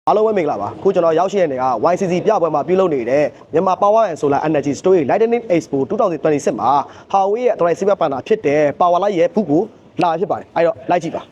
အားလုံးပဲမင်္ဂလာပါခုကျွန်တော်ရောက်ရှိတဲ့နေက YCC ပြပွဲမှာပြုလုပ်နေတဲ့မြန်မာ Power and Solar Energy Storage Lightning Expo 2026မှာ Huawei ရဲ့ Android Silver Partner ဖြစ်တဲ့ Power Light ရဲ့ booth ကိုလာဖြစ်ပါတယ်အဲ့တော့လိုက်ကြည့်ပါ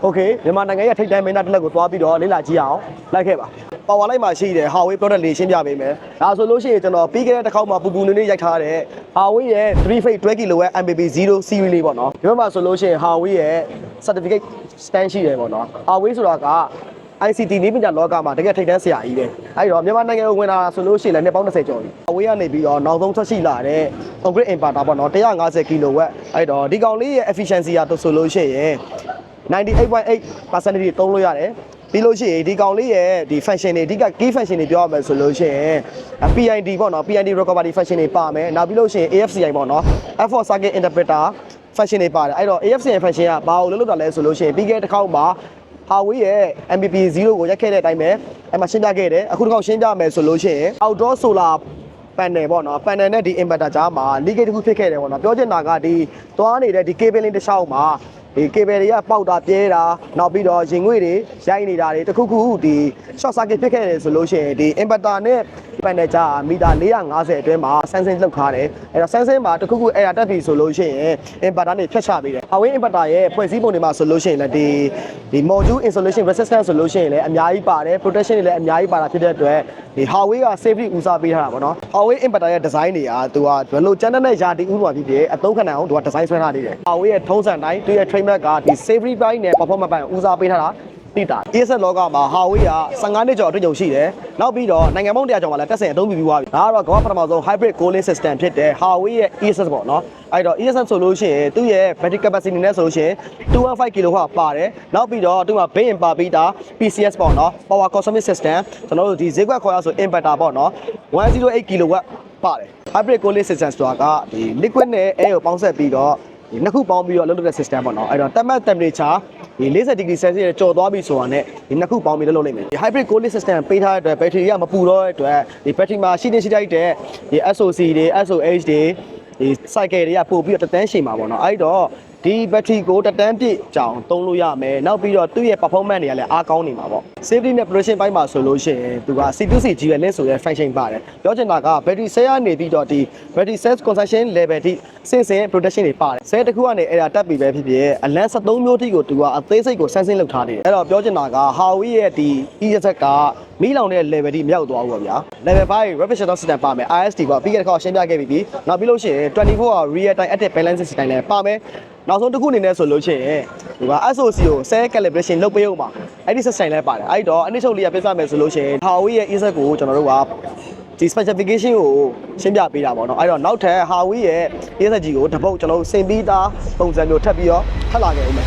โอเคမြန်မာနိုင်ငံရဲ့ထိပ်တန်းမင်းသားတစ်လက်ကိုသွားပြီးတော့လေ့လာကြည့်အောင်လိုက်ခဲ့ပါ Power Light မှာရှိတဲ့ Huawei product လေးရှင်းပြပေးမယ်ဒါဆိုလို့ရှိရင်ကျွန်တော်ပြီးခဲ့တဲ့တစ်ခေါက်မှာပူပူနေနေရိုက်ထားတဲ့ Huawei ရဲ့ 3-phase 12 kW MPP0 series လေးပေါ့နော်ဒီဘက်မှာဆိုလို့ရှိရင် Huawei ရဲ့ certificate stand ရှိတယ်ပေါ့နော် Huawei ဆိုတာကICT နည်းပညာလောကမှာတကယ်ထိပ်တန်းဆရာကြီးပဲအဲ့တော့မြန်မာနိုင်ငံကိုဝင်လာဆိုလို့ရှိရင်လည်းနှစ်ပေါင်း20ကျော်ပြီ Huawei ကနေပြီးတော့နောက်ဆုံးဆက်ရှိလာတဲ့ concrete inverter ပေါ့နော်150 kW အဲ့တော့ဒီကောင်လေးရဲ့ efficiency ကဆိုလို့ရှိရင်98.8% တွေသုံးလို့ရတယ်ပြီးလို့ရှိရင်ဒီကောင်လေးရဲ့ဒီ function တွေအဓိက key function တွေပြောရမယ်ဆိုလို့ရှိရင် PID ပေါ့နော် PID recovery function တွေပါမယ်နောက်ပြီးလို့ရှိရင် AFCI ပေါ့နော် F4 circuit interpreter function တွေပါတယ်အဲ့တော့ AFCI function ကဘာလို့လုပ်တာလဲဆိုလို့ရှိရင်ပြီးခဲ့တဲ့တစ်ခေါက်မှာ Huawei ရဲ့ MPP0 ကိုရက်ခဲ့တဲ့အတိုင်းပဲအဲ့မှာရှင်းပြခဲ့တယ်အခုတစ်ခေါက်ရှင်းပြမယ်ဆိုလို့ရှိရင် outdoor solar panel ပေါ့နော် panel နဲ့ဒီ inverter ကြားမှာ leakage တစ်ခုဖြစ်ခဲ့တယ်ပေါ့နော်ပြောချင်တာကဒီသွားနေတဲ့ဒီ cabling တစ်လျှောက်မှာဒီ cable တွေကပေါက်တာပြဲတာနောက်ပြီးတော့ရင်ငွေ့တွေရိုက်နေတာတွေတခုခုဒီ short circuit ဖြစ်ခဲ့တယ်ဆိုလို့ရှိရင်ဒီ inverter နဲ့ panel ကြားမီတာ450အတွင်းမှာ sensing လောက်ထားတယ်အဲ့တော့ sensing မှာတခုခု error တက်ပြီဆိုလို့ရှိရင် inverter နဲ့ဖြတ်ချပေးတယ် Huawei inverter ရဲ့ဖွဲ့စည်းပုံတွေမှာဆိုလို့ရှိရင်လည်းဒီ module insulation resistance ဆိုလို့ရှိရင်လည်းအများကြီးပါတယ် protection တွေလည်းအများကြီးပါတာဖြစ်တဲ့အတွက်ဒီ Huawei က safety ဦးစားပေးထားတာပေါ့နော် Huawei inverter ရဲ့ design တွေကသူကဘယ်လိုကျန်းတဲ့ရာတီဥပမာဖြစ်ဖြစ်အသုံးခံနိုင်အောင်သူက design ဆွဲထားသေးတယ် Huawei ရဲ့ထုံးစံတိုင်းသူရဲ့ trademark ကဒီ safety ဘိုင်းနဲ့ performance ဘိုင်းဦးစားပေးထားတာတိတာ ESS လောကမှာ Huawei က15နှစ်ကျော်အတွေ့အကြုံရှိတယ်နောက်ပြီးတော့နိုင်ငံပေါင်း100ကျော်မှာလည်းတက်ဆင်အသုံးပြုပြီးသွားပြီဒါကတော့ကမ္ဘာပထမဆုံး hybrid cooling system ဖြစ်တဲ့ Huawei ရဲ့ ESS ပေါ့နော်အဲ့တော့ ESS ဆိုလို့ရှိရင်သူ့ရဲ့ battery capacity နဲ့ဆိုလို့ရှိရင် 215 kWh ပါတယ်နောက်ပြီးတော့သူက Built-in ပါပြီးသား PCS ပေါ့နော် power consumption system ကျွန်တော်တို့ဒီဈေးကွက်ခေါ်ရဆို inverter ပေါ့နော်108 kW ပါတယ် hybrid cooling system ဆိုတာကဒီ liquid နဲ့ air ကိုပေါင်းစပ်ပြီးတော့ဒီနှစ်ခုပေါင်းပြီးတော့လုပ်တဲ့ system ပေါ့နော်အဲ့တော့ temperature ဒီ40 degree celsius ကျော်သွားပြီဆိုတာနဲ့ဒီနှစ်ခုပေါင်းပြီးလုပ်လိမ့်မယ်ဒီ hybrid cooling system ပေးထားတဲ့အတွက် battery ကမပူတော့တဲ့အတွက်ဒီ battery မှာရှိနေရှိတိုက်တဲ့ဒီ SOC တွေ SOH တွေဒီ cycle တွေကပို့ပြီးတော့တန်းရှည်မှာပေါ့နော်အဲ့တော့ဒီ battery ကိုတန်းပြည့်ကြောင်သုံးလို့ရမယ်နောက်ပြီးတော့သူ့ရဲ့ performance တွေကလည်းအားကောင်းနေမှာပေါ့ safety နဲ့ protection ဘိုင်းမှာဆိုလို့ရှိရင်သူက C2C GLS ဆိုတဲ့ function ပါတယ်ပြောချင်တာက battery cell ကနေပြီးတော့ဒီ battery cell consumption level ထိစင်စင် protection တွေပါတယ် cell တစ်ခုကနေအဲ့ဒါတက်ပြီးပဲဖြစ်ဖြစ်အလန်း73မျိုးထိကိုသူကအသေးစိတ်ကို sensing လုပ်ထားတယ်အဲ့တော့ပြောချင်တာက Huawei ရဲ့ဒီ ESS ကမီးလောင်တဲ့ level ထိမရောက်သွားဘူးပေါ့ဗျာ level 5 rapid shutdown system ပါမယ် IST ပေါ့ပြီးခဲ့တဲ့ခေါက်ရှင်းပြခဲ့ပြီးပြီနောက်ပြီးလို့ရှိရင်24 hour real time active balancing system လည်းပါမယ်နောက်ဆုံးတစ်ခုအနေနဲ့ဆိုလို့ရှိရင်ဒီက SOC ကို cell calibration လုပ်ပေးဦးမှာအဲ့ဒီ system လည်းပါတယ်အဲ့တော့အနည်းချုပ်လေးပြပြမယ်ဆိုလို့ရှိရင် Huawei ရဲ့ ESS ကိုကျွန်တော်တို့ကဒီ specification ကိုရှင်းပြပေးတာပေါ့နော်အဲ့တော့နောက်ထပ် Huawei ရဲ့ ESS ကြီးကိုတပုတ်ကျွန်တော်တို့စင်ပြီးသားပုံစံမျိုးထပ်ပြီးတော့ထပ်လာခဲ့ဦးမယ်